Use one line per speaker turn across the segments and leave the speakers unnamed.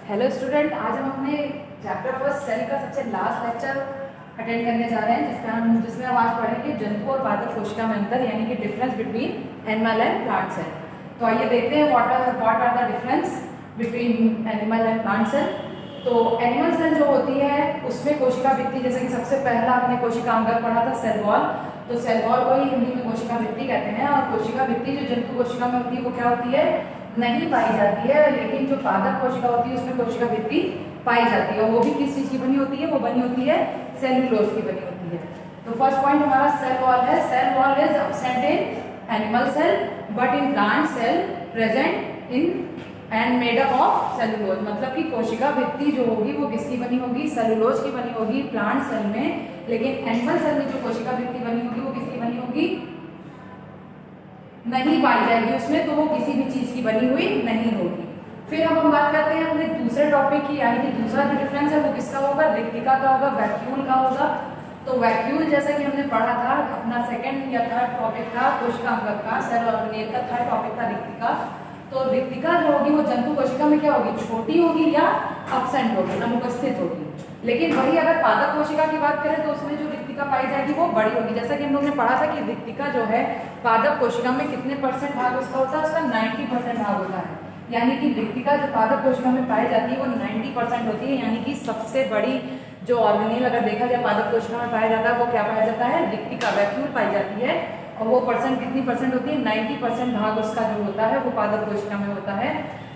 Hello student, आज हम अपने चैप्टर फर्स्ट सेल का सबसे लास्ट लेक्चर अटेंड करने जा रहे हैं जिसमें हम आज पढ़ेंगे जंतु और पादप कोशिका में अंतर यानी कि difference between animal and plant cell. तो आइए देखते हैं what are the difference between animal and plant cell. तो एनिमल सेल जो होती है उसमें कोशिका भित्ति, जैसे कि सबसे पहला हमने कोशिका अंगक पढ़ा था सेल वॉल, तो सेल वॉल को ही हिंदी में कोशिका भित्ति कहते हैं। और कोशिका भित्ति जो जंतु कोशिका में होती है वो क्या होती है, नहीं पाई जाती है, लेकिन जो पादप कोशिका होती है उसमें कोशिका भित्ति पाई जाती है। और वो भी किस चीज की बनी होती है, वो बनी होती है सेल्यूलोज की बनी होती है। तो फर्स्ट पॉइंट हमारा सेल वॉल है। Cell wall is absent in animal cell but in plant cell present in and made up of cellulose. मतलब कि कोशिका भित्ति जो होगी वो किसकी बनी होगी, सेल्यूलोज की बनी होगी प्लांट सेल में, लेकिन एनिमल सेल में जो कोशिका भित्ति बनी होगी वो किसकी बनी होगी, नहीं पाई जाएगी उसमें, तो वो किसी भी चीज की बनी हुई नहीं होगी। फिर अब हम बात करते हैं अपने दूसरे टॉपिक की, यानी कि दूसरा जो डिफरेंस है वो किसका होगा, रिक्तिका का होगा, वैक्यूल का होगा। तो वैक्यूल जैसा कि हमने पढ़ा था, अपना सेकंड या थर्ड टॉपिक था कोशिका अंगक का, सेल ऑर्गेनेल का थर्ड टॉपिक था रिक्तिका। तो रिक्तिका जो होगी वो जंतु कोशिका में क्या होगी, छोटी होगी या अब्सेंट होगी, अनुपस्थित होगी। लेकिन वही अगर पादप कोशिका की बात करें तो उसमें जो रिक्तिका पाई जाएगी वो बड़ी होगी। जैसा कि हम लोग ने पढ़ा था कि रिक्तिका जो है पादप कोशिका में कितने परसेंट भाग उसका होता है, उसका 90% भाग होता है। यानी कि रिक्तिका जो पादप कोशिका में पाई जाती है वो 90% होती है। यानी कि सबसे बड़ी जो ऑर्गेनेल अगर देखा जाए पादप कोशिका में पाया जाता है वो क्या पाया जाता है, रिक्तिका, वैक्यूल पाई जाती है। और वो परसेंट कितनी परसेंट होती है, 90% भाग उसका जो होता है वो पादप कोशिका में होता है।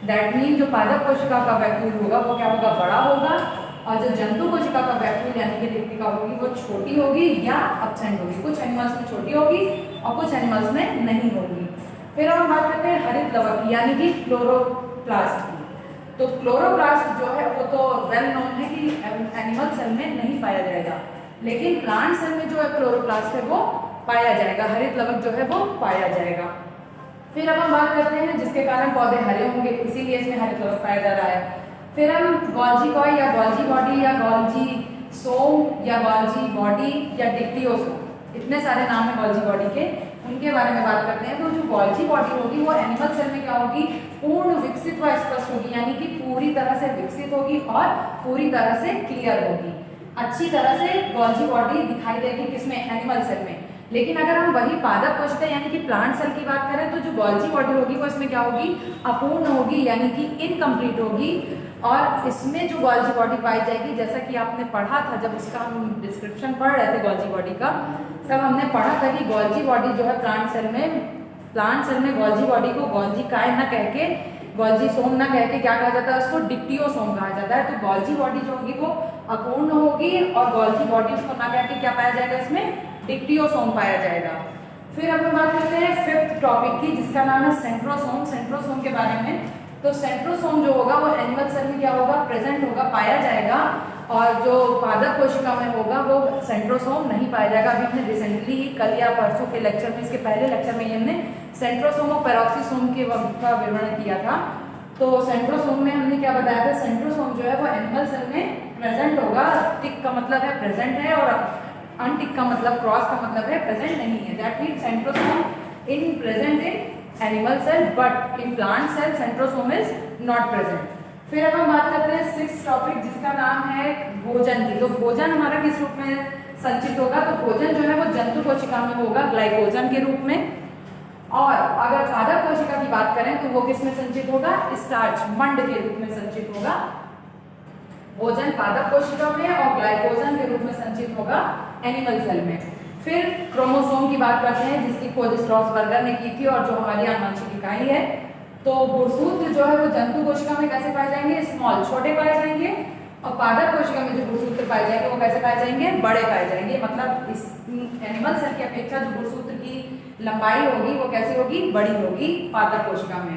दैट मीन जो पादप कोशिका का वैक्यूल होगा वो क्या होगा, बड़ा होगा, और जो जंतु कोशिका का वैक्यूल यानी कि रिक्तिका होगी वो छोटी होगी या अब्सेंट होगी। कुछ एनिमल्स में छोटी होगी और कुछ एनिमल्स में नहीं होगी। फिर हम बात करते हैं हरित लवक की, यानी कि क्लोरोप्लास्ट की। तो क्लोरोप्लास्ट जो है वो तो वेल नोन है कि एनिमल सेल में नहीं पाया जाएगा, लेकिन प्लांट सेल में जो है क्लोरोप्लास्ट है वो पाया जाएगा, हरित लवक जो है वो पाया जाएगा। फिर अब हम बात करते हैं जिसके कारण पौधे हरे होंगे, इसीलिए इसमें हरित लवक पाया जा रहा है। फिर हम गोल्जी कॉय या गोल्जी बॉडी या गोल्जी सोम या गोल्जी बॉडी या डिक्टियोसोम, इतने सारे नाम है गोल्जी बॉडी के, उनके बारे में बात करते हैं। तो जो गोल्जी बॉडी होगी वो एनिमल सेल में क्या होगी, पूर्ण विकसित व स्पष्ट होगी, यानी कि पूरी तरह से विकसित होगी और पूरी तरह से क्लियर होगी, अच्छी तरह से गोल्जी बॉडी दिखाई देगी किसमें, एनिमल सेल में। लेकिन अगर हम वही पादप कोशिका यानी कि प्लांट सेल की बात करें तो जो गोल्जी बॉडी होगी वो इसमें क्या होगी, अपूर्ण होगी, यानी कि इनकम्प्लीट होगी। और इसमें जो गोल्जी बॉडी पाई जाएगी, जैसा कि आपने पढ़ा था जब इसका हम डिस्क्रिप्शन पढ़ रहे थे गोल्जी बॉडी का, तब हमने पढ़ा था कि गोल्जी बॉडी जो है प्लांट सेल में गोल्जी बॉडी को गोल्जी काय न कह के, गोल्जी सोम न कह के क्या कहा जाता है, उसको डिक्टियोसोम कहा जाता है। तो गोल्जी बॉडी जो होगी वो अपूर्ण होगी और गोल्जी बॉडी उसको न कह के क्या पाया जाएगा, इसमें डिक्टियोसोम पाया जाएगा। फिर अब हम बात करते हैं फिफ्थ टॉपिक की, जिसका नाम है सेंट्रोसोम। सेंट्रोसोम के बारे में, तो सेंट्रोसोम जो होगा वो एनिमल सेल में क्या होगा, प्रेजेंट होगा, पाया जाएगा। और जो पादप कोशिका में होगा वो सेंट्रोसोम नहीं पाया जाएगा। अभी हमने रिसेंटली कल या परसों के लेक्चर में, इसके पहले लेक्चर में हमने सेंट्रोसोम और पेरोक्सीसोम के का विवरण किया था। तो सेंट्रोसोम में हमने क्या बताया था, सेंट्रोसोम जो है वो एनिमल सेल में प्रेजेंट होगा। टिक का मतलब है प्रेजेंट है और अनटिक का मतलब, क्रॉस का मतलब है प्रेजेंट नहीं है। That mean centrosome in present in animal cell but in plant cell centrosome is not present. फिर अब हम बात करते हैं सिक्स्थ टॉपिक, जिसका नाम है भोजन की। तो भोजन हमारा किस रूप में संचित होगा, तो भोजन जो है वो जंतु कोशिका में होगा ग्लाइकोजन के रूप में। और अगर पादप कोशिका की बात करें तो वो किस में संचित होगा, स्टार्च, मंड के रूप में संचित होगा। भोजन पादप कोशिका में और ग्लाइकोजन के रूप में संचित होगा एनिमल सेल में। फिर क्रोमोसोम की बात करते हैं, जिसकी खोज स्ट्रॉसबर्गर ने की थी और जो हमारी आनुवंशिक इकाई है। तो गुणसूत्र जो है वो जंतु कोशिका में कैसे पाए जाएंगे, स्मॉल, छोटे पाए जाएंगे, और पादप कोशिका में जो गुणसूत्र पाए जाएंगे वो कैसे पाए जाएंगे, बड़े पाए जाएंगे। मतलब इस एनिमल सेल की अपेक्षा जो गुणसूत्र की लंबाई होगी वो कैसी होगी, बड़ी होगी पादप कोशिका में।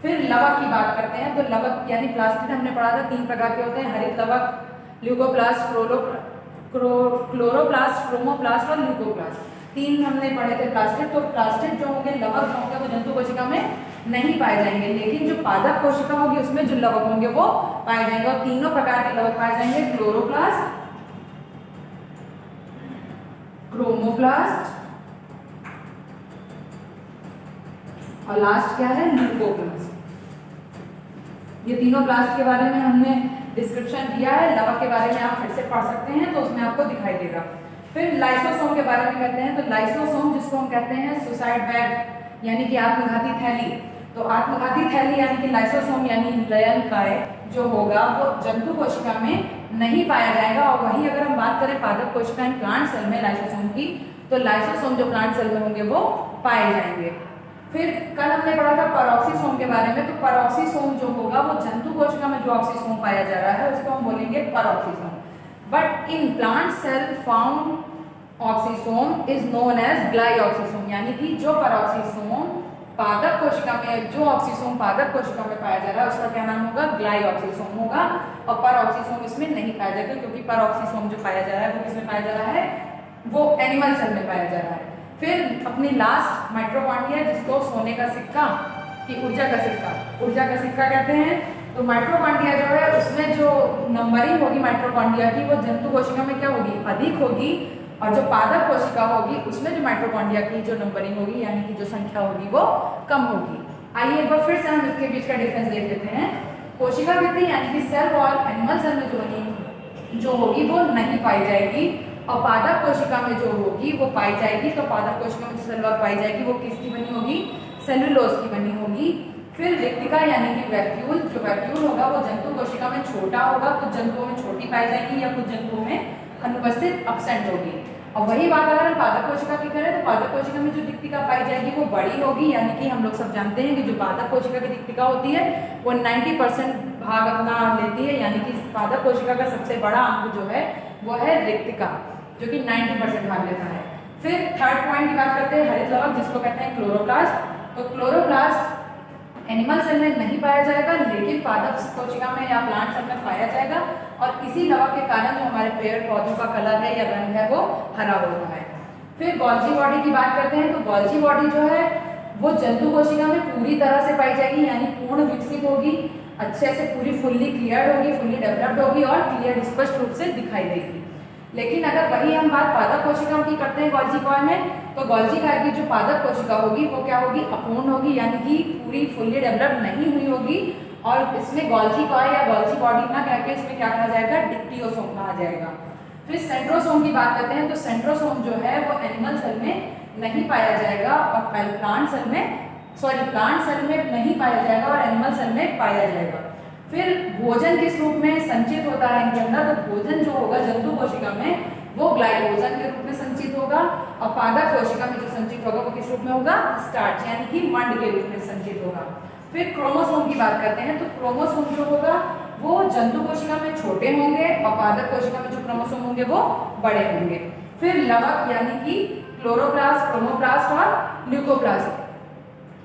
फिर लवक की बात करते हैं, तो लवक यानी प्लास्टिड हमने पढ़ा था, 3 प्रकार के होते हैं, हरित लवक, ल्यूकोप्लास्ट, क्लोरोप्लास्ट, क्रोमोप्लास्ट और ल्यूकोप्लास्ट, 3 हमने पढ़े थे प्लास्टिड। तो प्लास्टिड जो होंगे, लवक जो होंगे वो जंतु कोशिका में नहीं पाए जाएंगे, लेकिन जो पादप कोशिका होगी उसमें जो लवक होंगे वो पाए जाएंगे। और तीनों प्रकार के लवक पाए जाएंगे, क्लोरोप्लास्ट, क्रोमोप्लास्ट और लास्ट क्या है, ल्यूकोप्लास्ट। ये तीनों ब्लास्ट के बारे में हमने डिस्क्रिप्शन दिया है, लवक के बारे में आप फिर से पढ़ सकते हैं तो उसमें आपको दिखाई देगा। फिर लाइसोसोम के बारे में कहते हैं, तो लाइसोसोम जिसको हम कहते हैं सुसाइड बैग यानी कि आत्मघाती थैली, तो आत्मघाती थैली यानी कि लाइसोसोम यानी लयनकाय जो होगा वो जंतु कोशिका में नहीं पाया जाएगा। और वही अगर हम बात करें पादप कोशिका इन प्लांट सेल में लाइसोसोम की, तो लाइसोसोम जो प्लांट सेल में होंगे वो पाए जाएंगे। फिर कल हमने पढ़ा था पैरोक्सीसोम के बारे में, तो पैरोक्सीसोम जो होगा वो जंतु कोशिका में जो ऑक्सीसोम पाया जा रहा है उसको हम बोलेंगे peroxisome. But in plant cell found oxysome is known as glyoxysome, यानी कि जो पैरोक्सीसोम पादप कोशिका में, जो ऑक्सीसोम पादप कोशिका में पाया जा रहा है उसका क्या नाम होगा, ग्लाइऑक्सीसोम होगा। और पैरोक्सीसोम इसमें नहीं पाया जाएगा क्योंकि पैरोक्सीसोम जो पाया जा रहा है वो किसमें पाया जा रहा है, वो एनिमल सेल में पाया जा रहा है। फिर अपनी लास्ट माइटोकॉन्ड्रिया जिसको सोने का सिक्का कि ऊर्जा का सिक्का कहते हैं, तो माइटोकॉन्ड्रिया जो है उसमें जो नंबरिंग होगी माइटोकॉन्ड्रिया की वो जंतु कोशिका में क्या होगी, अधिक होगी, और जो पादप कोशिका होगी उसमें जो माइटोकॉन्ड्रिया की जो नंबरिंग होगी यानी कि जो संख्या होगी वो कम होगी। आइए एक बार फिर से हम इसके बीच का डिफरेंस देख लेते हैं। कोशिका वृद्धि यानी कि सेल वॉल एनिमल सेल में जो होगी वो नहीं पाई जाएगी, और पादप कोशिका में जो होगी वो पाई जाएगी। तो पादप कोशिका में जो सेल वॉल पाई जाएगी वो किसकी बनी होगी, सेलुलोज की बनी होगी। फिर रिक्तिका यानी कि वैक्यूल, जो वैक्यूल होगा वो जंतु कोशिका में छोटा होगा, कुछ जंतुओं में छोटी पाई जाएगी या कुछ जंतुओं में अनुपस्थित एब्सेंट होगी। और वही बात अगर हम पादप कोशिका की करें तो पादप कोशिका में जो रिक्तिका पाई जाएगी वो बड़ी होगी, यानी कि हम लोग सब जानते हैं कि जो पादप कोशिका की रिक्तिका होती है वो 90% भाग अपना लेती है, यानी कि पादप कोशिका का सबसे बड़ा अंग जो है वो है रिक्तिका, जो कि 90% भाग लेता है। फिर थर्ड पॉइंट की बात करते हैं हरित लवक जिसको कहते हैं क्लोरोप्लास्ट। तो क्लोरोप्लास्ट एनिमल सेल में नहीं पाया जाएगा लेकिन पादप कोशिका में या प्लांट सेल में पाया जाएगा, और इसी लवक के कारण जो हमारे पेड़ पौधों का कलर है या रंग है वो हरा होता है। फिर गोल्जी बॉडी की बात करते हैं, तो गोल्जी बॉडी जो है वो जंतु कोशिका में पूरी तरह से पाई जाएगी, यानी पूर्ण विकसित होगी, अच्छे से पूरी फुल्ली क्लियर्ड होगी, फुल्ली डेवलप्ड होगी और क्लियर स्पष्ट रूप से दिखाई देगी। लेकिन अगर वही हम बात पादप कोशिका की करते हैं गोल्जी काय में, तो गोल्जी काय की जो पादप कोशिका होगी वो क्या होगी, अपूर्ण होगी, यानी कि पूरी फुल्ली डेवलप्ड नहीं हुई होगी, और इसमें गोल्जी काय या गोल्जी बॉडी ना कह के इसमें क्या कहा जाएगा, डिप्टियोसोम कहा जाएगा। फिर सेंट्रोसोम की बात करते हैं, तो सेंट्रोसोम जो है वो एनिमल सेल में नहीं पाया जाएगा और प्लांट सेल में नहीं पाया जाएगा और एनिमल सेल में पाया जाएगा। फिर भोजन किस रूप में संचित होता है इनके अंदर, तो भोजन जो होगा जंतु कोशिका में वो ग्लाइकोजन के रूप में संचित होगा, और पादप कोशिका में जो संचित होगा वो किस रूप में होगा, स्टार्च यानी कि मंड के रूप में संचित होगा। फिर क्रोमोसोम की बात करते हैं, तो क्रोमोसोम जो होगा वो जंतु कोशिका में छोटे होंगे और पादप कोशिका में जो क्रोमोसोम होंगे वो बड़े होंगे। फिर लवक यानी कि क्लोरोप्लास्ट, क्रोमोप्लास्ट और ल्यूकोप्लास्ट।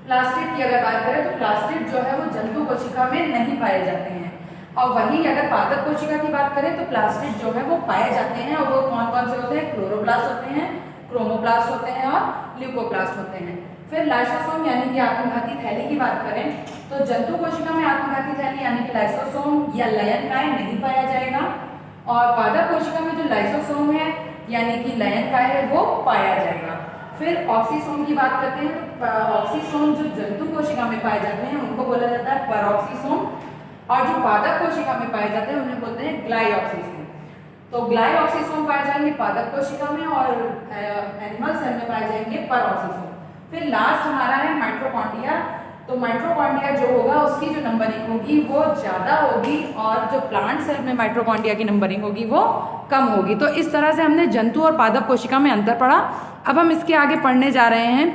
प्लास्टिड की अगर बात करें तो प्लास्टिड जो है वो जंतु कोशिका में नहीं पाए जाते हैं, और वही अगर पादप कोशिका की बात करें तो प्लास्टिड जो है वो पाए जाते हैं, और वो कौन कौन से होते हैं, क्लोरोप्लास्ट होते हैं, क्रोमोप्लास्ट होते हैं और ल्यूकोप्लास्ट होते हैं। फिर लाइसोसोम यानी कि आत्मघाती थैली की बात करें तो जंतु कोशिका में आत्मघाती थैली यानी कि लाइसोसोम या लयनकाय नहीं पाया जाएगा, और पादप कोशिका में जो लाइसोसोम है यानी कि लयनकाय है वो पाया जाएगा। फिर ऑक्सीसोम की बात करते हैं, तो ऑक्सीसोम जो जंतु कोशिका में पाए जाते हैं उनको बोला जाता है पैरोक्सीसोम, और जो पादप कोशिका में पाए जाते हैं उन्हें बोलते हैं ग्लाइऑक्सीसोम। तो ग्लाइऑक्सीसोम पाए जाएंगे पादप कोशिका में और एनिमल सेल में पाए जाएंगे पैरोक्सीसोम। फिर लास्ट हमारा है माइटोकॉन्ड्रिया। तो माइटोकॉन्ड्रिया जो होगा उसकी जो नंबरिंग होगी वो ज़्यादा होगी, और जो प्लांट सेल में माइटोकॉन्ड्रिया की नंबरिंग होगी वो कम होगी। तो इस तरह से हमने जंतु और पादप कोशिका में अंतर पढ़ा। अब हम इसके आगे पढ़ने जा रहे हैं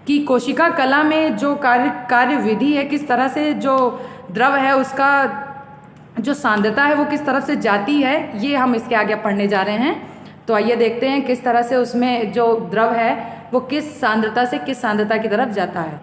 कि कोशिका कला में जो कार्य विधि है, किस तरह से जो द्रव है उसका जो सांद्रता है वो किस तरफ से जाती है, ये हम इसके आगे पढ़ने जा रहे हैं। तो आइए देखते हैं किस तरह से उसमें जो द्रव है वो किस सांद्रता से किस सांद्रता की तरफ जाता है।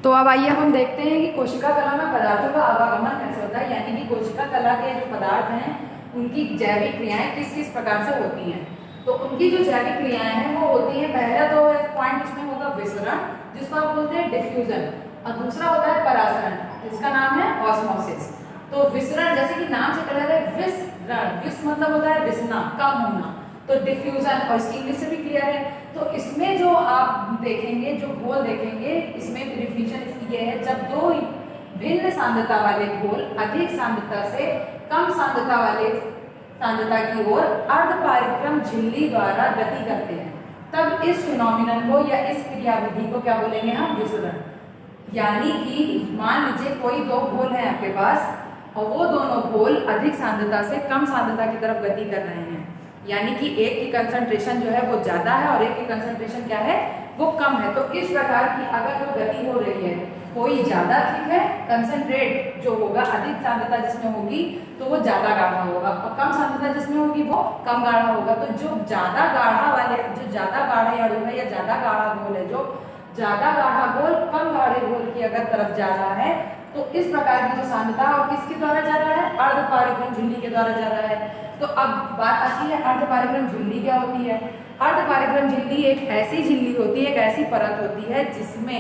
तो अब आइए हम देखते हैं कि कोशिका कला में पदार्थों का आवागमन कैसे होता है, यानी कि कोशिका कला के जो पदार्थ हैं उनकी जैविक क्रियाएं किस किस प्रकार से होती हैं। तो उनकी जो जैविक क्रियाएं हैं वो होती है, पहला तो पॉइंट उसमें होगा विसरण जिसको आप बोलते हैं डिफ्यूजन, और दूसरा होता है परासरण जिसका नाम है ऑस्मोसिस। तो विसरण जैसे कि नाम से कहा है विसरण, विस मतलब होता है विसना, कम होना, तो डिफ्यूजन और इसकी इंग्लिश से भी क्लियर है। तो इसमें जो आप देखेंगे, जो घोल देखेंगे, इसमें डिफिनेशन इसकी ये है, जब दो भिन्न सांद्रता वाले घोल अधिक सांद्रता से कम सांद्रता वाले सांद्रता की ओर अर्ध पारिक्रम झिल्ली द्वारा गति करते हैं, तब इस फिनोमिनन को या इस क्रियाविधि को क्या बोलेंगे हम? विसरण। यानी कि मान लीजिए कोई दो घोल है आपके पास और वो दोनों घोल अधिक सांद्रता से कम सांद्रता की तरफ गति कर रहे हैं, यानी कि एक की कंसंट्रेशन जो है वो ज्यादा है और एक की कंसंट्रेशन क्या है? वो कम है। तो इस प्रकार की अगर वो गति हो रही है, कोई ज्यादा ठीक है, कंसंट्रेट जो होगा अधिक सांद्रता जिसमें होगी तो वो ज्यादा गाढ़ा होगा और कम सांद्रता जिसमें होगी वो कम गाढ़ा होगा। तो जो ज्यादा गाढ़ा वाले, जो ज्यादा गाढ़े अणु है या ज्यादा गाढ़ा घोल है, जो ज्यादा गाढ़ा घोल कम गाढ़े घोल की अगर तरफ जा रहा है तो इस प्रकार की जो सांद्रता और किसके द्वारा जा रहा है? अर्ध पारिक्रम झिल्ली के द्वारा जा रहा है। तो अब बात आती है अर्ध पारिक्रम झिल्ली क्या होती है? अर्ध पारिक्रम झिल्ली एक ऐसी झिल्ली होती है, एक ऐसी परत होती है जिसमें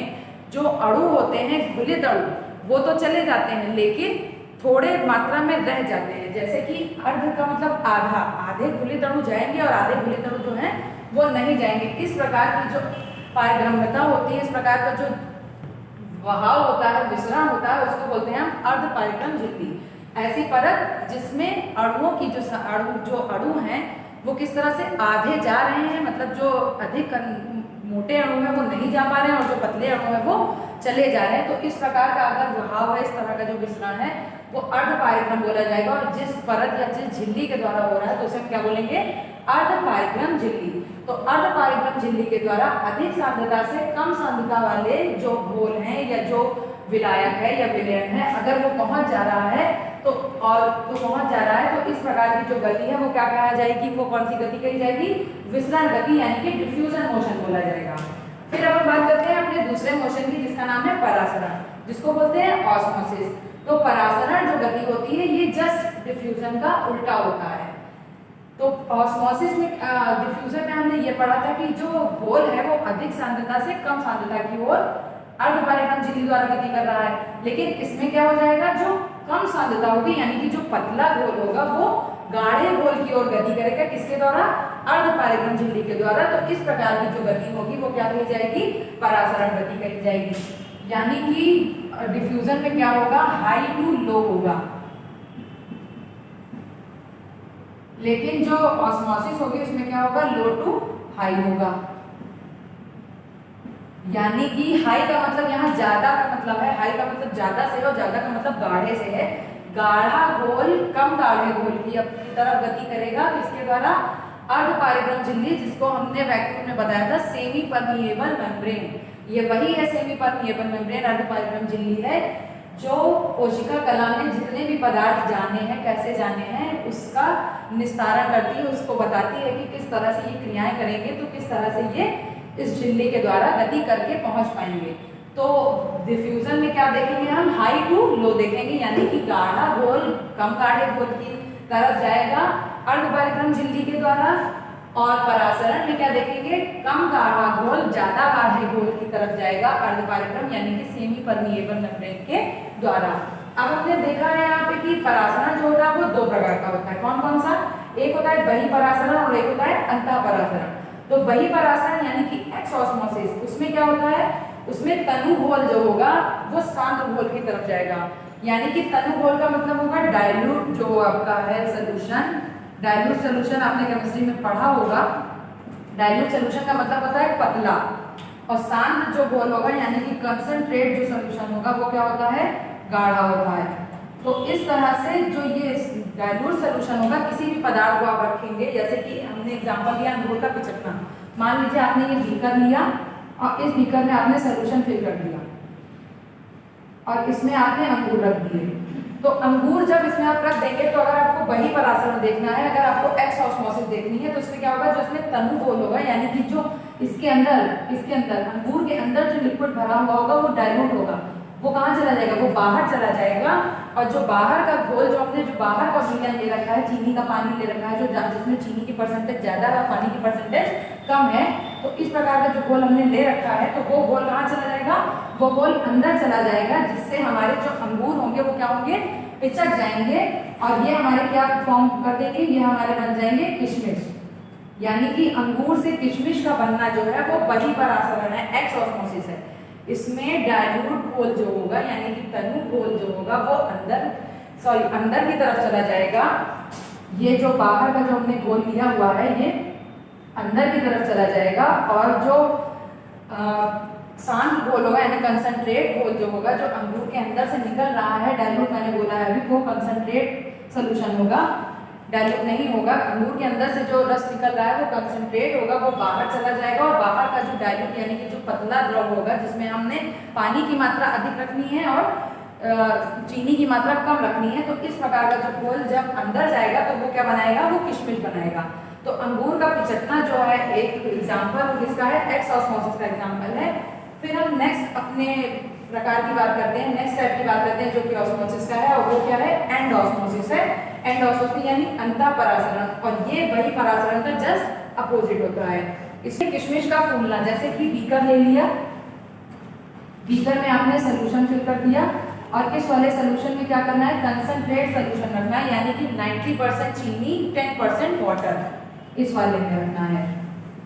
जो अणु होते हैं, घुलित अणु, वो तो चले जाते हैं लेकिन थोड़े मात्रा में रह जाते हैं। जैसे कि अर्ध का मतलब आधा, आधे घुलित अणु जाएंगे और आधे घुलित अणु जो है वो नहीं जाएंगे। इस प्रकार की जो पारगम्यता होती है, इस प्रकार का जो वहाव होता है, विसरण होता है, उसको बोलते हैं हम अर्ध पारिक्रम झिल्ली। ऐसी परत जिसमें अणुओं की जो अणु हैं वो किस तरह से आधे जा रहे हैं, मतलब जो अधिक मोटे अणु है वो नहीं जा पा रहे हैं और जो पतले अणु है वो चले जा रहे हैं। तो इस प्रकार का अगर वहाव है, इस तरह का जो विसरण है वो अर्ध पारिक्रम बोला जाएगा। और जिस परत या जिस झिल्ली के द्वारा हो रहा है तो उसे हम क्या बोलेंगे? अर्ध पारिक्रम झिल्ली। तो अर्ध पारिक्रम झिल्ली के द्वारा अधिक सांद्रता से कम सांद्रता वाले जो घोल हैं या जो विलायक है या विलयन है, अगर वो पहुंच जा रहा है तो इस प्रकार की जो गति है वो क्या कहा जाएगी? वो कौन सी गति कही जाएगी? विसरण गति, यानी कि डिफ्यूजन मोशन बोला जाएगा। फिर अब हम बात करते हैं अपने दूसरे मोशन की, जिसका नाम है परासरण, जिसको बोलते हैं ऑस्मोसिस। तो परासरण जो गति होती है ये जस्ट डिफ्यूजन का उल्टा होता है। तो ऑस्मोसिस में डिफ्यूजन में हमने ये पढ़ा था कि जो घोल है वो अधिक सांद्रता से कम सांद्रता की ओर अर्ध पारिक्रम झिल्ली द्वारा गति कर रहा है, लेकिन इसमें क्या हो जाएगा? जो कम सांद्रता होगी, यानी कि जो पतला घोल होगा वो गाढ़े घोल की ओर गति करेगा, किसके द्वारा? अर्ध पारिक्रम झिल्ली के द्वारा। तो इस प्रकार की जो गति होगी वो क्या कही जाएगी? परासरण गति कही जाएगी। यानी कि डिफ्यूजन में क्या होगा? हाई टू लो होगा, लेकिन जो ऑस्मोसिस होगी उसमें क्या होगा? लो टू हाई होगा। यानी कि हाई का मतलब यहाँ ज्यादा का मतलब है, हाई का मतलब ज्यादा से और ज्यादा का मतलब गाढ़े से है। गाढ़ा घोल कम गाढ़े घोल की तरफ गति करेगा, किसके द्वारा? अर्ध पारिक्रम झिल्ली, जिसको हमने वैक्यूम में बताया था सेमी परमिएबल मेम्ब्रेन। ये वही है सेमी परमिएबल मेम्ब्रेन, अर्ध पारिक्रम झिल्ली है जो कोशिका कला में जितने भी पदार्थ जाने हैं, कैसे जाने हैं, उसका निस्तारण करती है, उसको बताती है कि किस तरह से ये क्रियाएं करेंगे तो किस तरह से ये इस झिल्ली के द्वारा गति करके पहुंच पाएंगे। तो डिफ्यूजन में क्या देखेंगे हम? हाई टू लो देखेंगे, यानी कि गाढ़ा घोल कम गाढ़े घोल की तरफ जाएगा अर्ध पारिक्रम झिल्ली के द्वारा, और परासरण में क्या देखेंगे? कम गाढ़ा घोल ज्यादा गाढ़े घोल की तरफ जाएगा अर्ध पारिक्रम, यानी कि सेमी परमिएबल मेम्ब्रेन के द्वारा। अब हमने देखा है यहाँ पे कि परासरण जो होता है वो दो प्रकार का होता है। कौन कौन सा? एक होता है बहिः परासरण और एक होता है अंतः परासरण। तो बहिः परासरण यानी कि एक्स ऑस्मोसिस, उसमें क्या होता है? उसमें तनु घोल जो होगा वो शांत घोल की तरफ जाएगा, यानी कि तनु घोल का मतलब होगा डाइल्यूट जो आपका है सोल्यूशन। डाइल्यूट सोल्यूशन आपने केमिस्ट्री में पढ़ा होगा। डाइल्यूट सोल्यूशन का मतलब होता है पतला, और शांत जो घोल होगा यानी कि कंसंट्रेट जो सोल्यूशन होगा वो क्या होता है? गाढ़ा होता है। तो इस तरह से जो ये डाइल्यूट सोल्यूशन होगा, किसी भी पदार्थ को आप रखेंगे, जैसे कि हमने एग्जांपल लिया अंगूर का पिचकना। मान लीजिए आपने ये बीकर लिया और इस बीकर में आपने सोल्यूशन फिल कर दिया और इसमें आपने अंगूर रख दिए। तो अंगूर जब इसमें आप रख देंगे तो अगर आपको बहिः परासरण देखना है, अगर आपको एक्स ऑस्मोसिस देखनी है, तो इसमें क्या होगा? जो इसमें तनु घोल होगा, यानी कि जो इसके अंदर अंगूर के अंदर जो लिक्विड भरा हुआ होगा वो डाइल्यूट होगा, वो कहाँ चला जाएगा? वो बाहर चला जाएगा। और जो बाहर का घोल, जो हमने जो बाहर का विलयन ले रखा है, चीनी का पानी ले रखा है, जो जिसमें चीनी की परसेंटेज ज्यादा है पानी की परसेंटेज कम है, तो इस प्रकार का जो घोल हमने ले रखा है, तो वो घोल कहाँ चला जाएगा? वो घोल अंदर चला जाएगा, जिससे हमारे जो अंगूर होंगे वो क्या होंगे? पिचक जाएंगे, और ये हमारे क्या फॉर्म कर देंगे? ये हमारे बन जाएंगे किशमिश। यानी कि अंगूर से किशमिश का बनना जो है वो बहिः परासरण है, एक्स ऑस्मोसिस है। इसमें डाइल्यूट घोल जो होगा यानी कि तनु घोल जो होगा वो अंदर की तरफ चला जाएगा। ये जो बाहर का जो हमने घोल लिया हुआ है ये अंदर की तरफ चला जाएगा, और जो शांत घोल होगा यानी कंसंट्रेट घोल जो होगा जो अंगूर के अंदर से निकल रहा है, डाइल्यूट मैंने बोला है अभी, वो कंसंट्रेट सोल्यूशन होगा, डाइल्यूट नहीं होगा। अंगूर के अंदर से जो रस निकल रहा है वो कंसंट्रेट होगा, वो बाहर चला जाएगा, और बाहर का जो डाइल्यूट यानी कि जो पतला द्रव होगा जिसमें हमने पानी की मात्रा अधिक रखनी है और चीनी की मात्रा कम रखनी है, तो इस प्रकार का जो घोल जब अंदर जाएगा तो वो क्या बनाएगा, वो किशमिश बनाएगा। तो अंगूर का पिचटना जो है एक एग्जाम्पल किसका है, एक्स ऑस्मोसिस का एग्जाम्पल है। फिर हम नेक्स्ट अपने प्रकार की बात करते हैं, नेक्स्ट टाइप की बात करते हैं जो कि ऑस्मोसिस का है, और वो क्या है, एंड ऑस्मोसिस है। एंड ऑस्मोसिस यानी अंतःपरासरण, और ये वही परासरण का जस्ट अपोजिट होता है। इसमें किशमिश का फूलना, जैसे कि बीकर ले लिया, बीकर में आपने सोल्यूशन फिल कर दिया, और इस वाले सोल्यूशन में क्या करना है, कंसंट्रेट सोल्यूशन रखना है, यानी कि 90% चीनी 10% वाटर इस वाले में रखना है,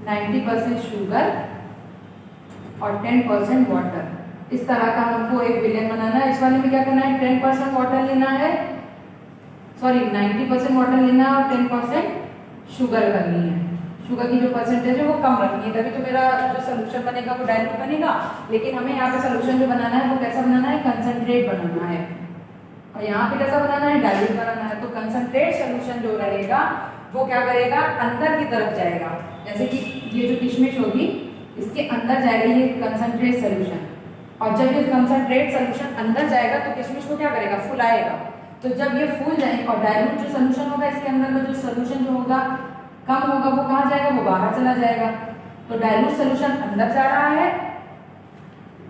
90% शुगर और 10% वाटर। इस तरह का हमको एक विलेन बनाना है। इस वाले में क्या करना है, 10% वाटर लेना है, सॉरी 90% वाटर लेना है और 10% शुगर करनी है। शुगर की जो परसेंटेज है वो कम रखनी है, तभी तो मेरा जो सोल्यूशन बनेगा वो डाइल्यूट बनेगा। लेकिन हमें यहाँ पे सोल्यूशन जो बनाना है वो कैसा बनाना है, कंसंट्रेट बनाना है, और यहाँ पे कैसा बनाना है, डाइल्यूट बनाना है। तो कंसंट्रेट सोल्यूशन जो रहेगा वो क्या करेगा, अंदर की तरफ जाएगा, जैसे कि ये जो किशमिश होगी इसके अंदर जाएगा ये कंसंट्रेट सोल्यूशन, और जब ये कंसंट्रेट सोल्यूशन अंदर जाएगा तो किशमिश को क्या करेगा, फुलाएगा। तो जब ये फूल जाए और डाइल्यूट जो सोल्यूशन होगा इसके अंदर में जो सोल्यूशन जो होगा कम होगा वो कहाँ जाएगा, वो बाहर चला जाएगा। तो डाइल्यूट सोल्यूशन अंदर जा रहा है,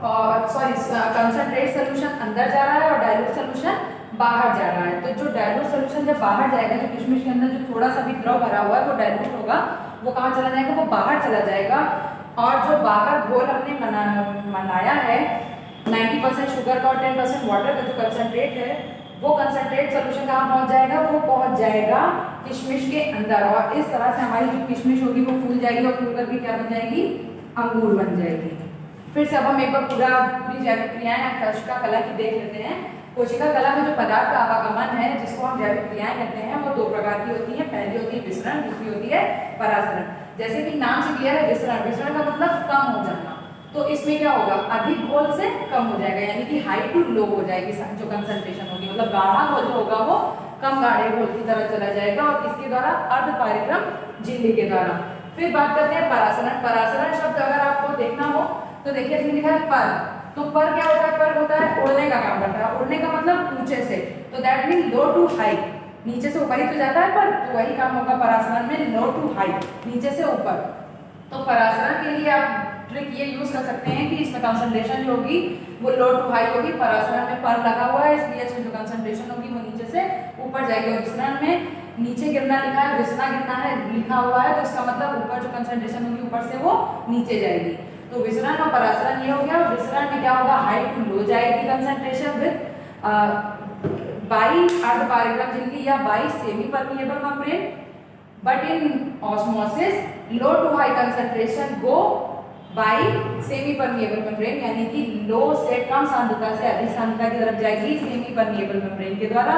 और सॉरी कंसंट्रेट सोल्यूशन अंदर जा रहा है और डाइल्यूट सोल्यूशन बाहर जा रहा है। तो जो डाइल्यूट सोल्यूशन जब बाहर जाएगा, जो किशमिश के अंदर जो थोड़ा सा भी द्रव भरा हुआ है वो डाइल्यूट होगा, वो कहाँ चला जाएगा, वो बाहर चला जाएगा। और जो बाहर घोल हमने बनाया है 90% शुगर का और 10% वाटर का जो कंसंट्रेट है, वो कंसंट्रेट सोल्यूशन कहाँ पहुंच जाएगा, वो पहुंच जाएगा किशमिश के अंदर, और इस तरह से हमारी जो किशमिश होगी वो फूल जाएगी, और फूल करके क्या बन जाएगी, अंगूर बन जाएगी। फिर से अब हम एक बार पूरी जैविक क्रियाएं कोशिका कला की देख लेते हैं। कोशिका कला में जो पदार्थ का आवागमन है जिसको हम जैविक क्रियाएं कहते हैं वो दो प्रकार की होती है। पहली होती है विसरण, दूसरी होती है परासरण। जैसे कि नाम से क्लियर है, विसरण, विसरण का मतलब कम हो जाना। तो इसमें क्या होगा, अधिक घोल से कम हो जाएगा, यानी कि हाई टू लो हो जाएगी जो कंसंट्रेशन होगी, मतलब गाढ़ा घोल जो होगा वो कम गाढ़े घोल की तरफ चला जाएगा, और किसके द्वारा, अर्ध पारिक्रम झिल्ली के द्वारा। फिर बात करते हैं परासरण। परासरण शब्द अगर आपको देखना हो तो देखिए इसमें लिखा है पर। तो पर क्या होता है, पर होता है उड़ने का काम करता है। उड़ने का मतलब ऊंचे से, तो that mean low to high, नीचे से ऊपर ही तो जाता है पर, तो वही काम होगा परासरण में, लो टू हाई, नीचे से ऊपर। तो परासरण के लिए आप ट्रिक ये यूज कर सकते हैं कि इसमें कंसंट्रेशन जो होगी वो लो टू हाई होगी। परासरण में पर लगा हुआ है इसलिए इसमें जो कंसंट्रेशन होगी वो नीचे से ऊपर जाएगी, और विसरण में नीचे गिरना लिखा है, विसना गिरना है लिखा हुआ है, तो इसका मतलब ऊपर जो कंसंट्रेशन होगी ऊपर से वो नीचे जाएगी। तो विसरण और परासरण ये हो गया। विसरण में क्या होगा, हाई टू लो जाएगी कंसंट्रेशन विद बाई अर्ध पारिक्रम झिल्ली या by semi permeable membrane, but in osmosis low to high concentration go by semi permeable membrane, यानी कि लो से कम सांद्रता से अधिक सांद्रता की तरफ जाएगी सेमी परमिएबल मेम्ब्रेन के द्वारा।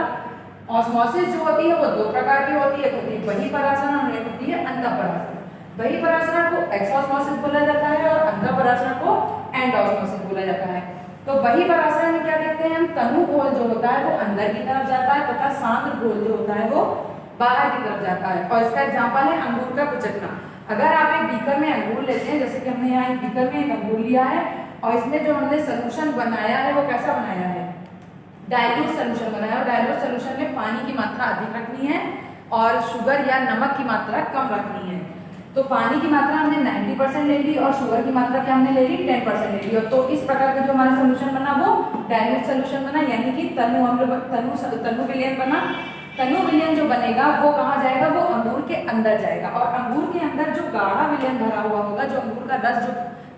ऑस्मोसिस जो होती है वो दो प्रकार की होती है, एक होती है बहिःपरासरण और एक होती है अंतःपरासरण। बहिःपरासरण को एक्सऑस्मोसिस बोला जाता है और अंतःपरासरण को एंडऑस्मोसिस बोला जाता है। तो बहिःपरासरण में क्या देखते हैं हम, तनु घोल जो होता है वो अंदर की तरफ जाता है तथा सांद्र घोल जो होता है वो बाहर की तरफ जाता है। और इसका एग्जाम्पल है अंगूर का पिचकना। अगर आप एक बीकर में अंगूर लेते हैं, जैसे कि हमने यहाँ एक बीकर में एक अंगूर लिया है और इसमें जो हमने सोल्यूशन बनाया है वो कैसा बनाया है, डाइल्यूट सोल्यूशन बनाया है। और डाइल्यूट सोल्यूशन में पानी की मात्रा अधिक रखनी है और शुगर या नमक की मात्रा कम रखनी है। तो पानी की मात्रा हमने 90% ले ली और शुगर की मात्रा क्या हमने ले ली, 10% ले ली। और तो इस प्रकार का जो हमारा सोल्यूशन बना वो डाइल्यूट सोल्यूशन बना, यानी कि तनु विलयन बना। तनु विलयन जो बनेगा वो कहाँ जाएगा, वो अंगूर के अंदर जाएगा। और अंगूर के अंदर जो गाढ़ा विलयन भरा हुआ होगा, जो अंगूर का रस जो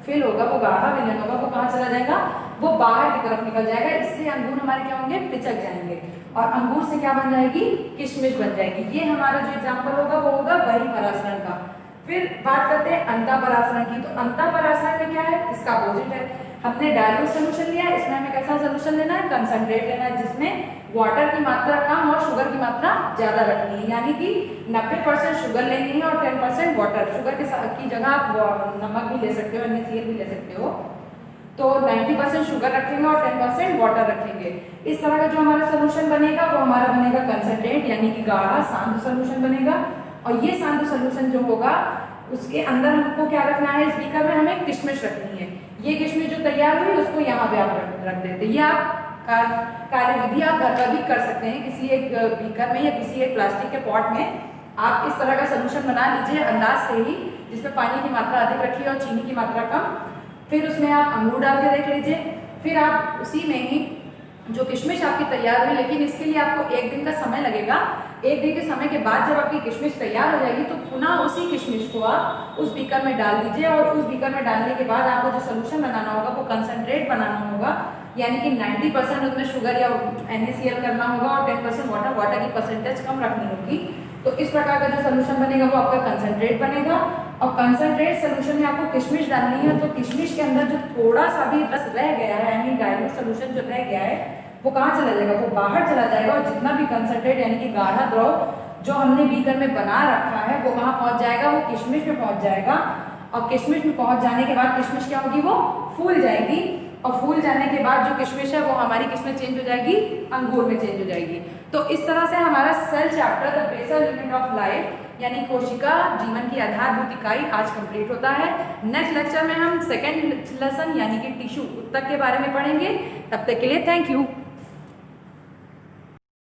फिल होगा वो गाढ़ा विलयन होगा, वो कहाँ चला जाएगा, वो बाहर की तरफ निकल जाएगा। इससे अंगूर हमारे क्या होंगे, पिचक जाएंगे और अंगूर से क्या बन जाएगी, किशमिश बन जाएगी। ये हमारा जो एग्जाम्पल होगा वो होगा बहिःपरासरण का। फिर बात करते हैं अंतःपरासरण की। तो अंतःपरासरण में क्या है, इसका अपोजिट है। हमने डाइल्यूट सोल्यूशन लिया है, इसमें हमें कैसा सोल्यूशन लेना है, कंसंट्रेट लेना है, जिसमें वाटर की मात्रा कम और शुगर की मात्रा ज्यादा रखनी है, यानी कि 90% शुगर लेनी है और 10% वाटर। शुगर की जगह आप नमक भी ले सकते हो, NaCl भी ले सकते हो। तो 90% शुगर रखेंगे और 10% वाटर रखेंगे। इस तरह का जो हमारा सोल्यूशन बनेगा वो हमारा बनेगा कंसंट्रेट, यानी कि गाढ़ा सांद्र सोल्यूशन बनेगा। और ये सांद्र सोल्यूशन जो होगा उसके अंदर हमको क्या रखना है, इस बीकर में हमें किशमिश रखनी है। ये किशमिश जो तैयार हुई उसको यहाँ पे आप रख देते हैं। ये आप कार्यविधि आप घर पर भी कर सकते हैं, किसी एक बीकर में या किसी एक प्लास्टिक के पॉट में आप इस तरह का सोल्यूशन बना लीजिए अंदाज से ही, जिसमें पानी की मात्रा अधिक रखिए और चीनी की मात्रा कम। फिर उसमें आप अंगूर डाल के देख लीजिए। फिर आप उसी में ही जो किशमिश आपकी तैयार हुई, लेकिन इसके लिए आपको 1 दिन का समय लगेगा। 1 दिन के समय के बाद जब आपकी किशमिश तैयार हो जाएगी तो पुनः उसी किशमिश को आप उस बीकर में डाल दीजिए। और उस बीकर में डालने के बाद आपको जो सोल्यूशन बनाना होगा वो कंसंट्रेट बनाना होगा, यानी कि 90% उसमें शुगर या NaCl करना होगा और 10% वाटर की परसेंटेज कम रखनी होगी। तो इस प्रकार का जो सोल्यूशन बनेगा वो आपका कंसंट्रेट बनेगा। और कंसंट्रेट सोल्यूशन में आपको किशमिश डालनी है, तो किशमिश के अंदर जो थोड़ा सा भी रस रह गया है, यानी डाइल्यूट सोल्यूशन जो रह गया है वो कहाँ चला जाएगा, वो बाहर चला जाएगा। और जितना भी कंसंट्रेट यानी कि गाढ़ा द्रव जो हमने बीकर में बना रखा है वो कहाँ पहुंच जाएगा, वो किशमिश में पहुंच जाएगा। और किशमिश में पहुंच जाने के बाद किशमिश क्या होगी, वो फूल जाएगी। और फूल जाने के बाद जो किशमिश है वो हमारी किस में चेंज हो जाएगी, अंगूर में चेंज हो जाएगी। तो इस तरह से हमारा cell chapter the basal unit of life यानी कोशिका जीवन की आधारभूत इकाई आज कंप्लीट होता है। नेक्स्ट लेक्चर में हम सेकेंड लेसन यानी कि टिश्यू उत्तक के बारे में पढ़ेंगे। तब तक के लिए थैंक यू।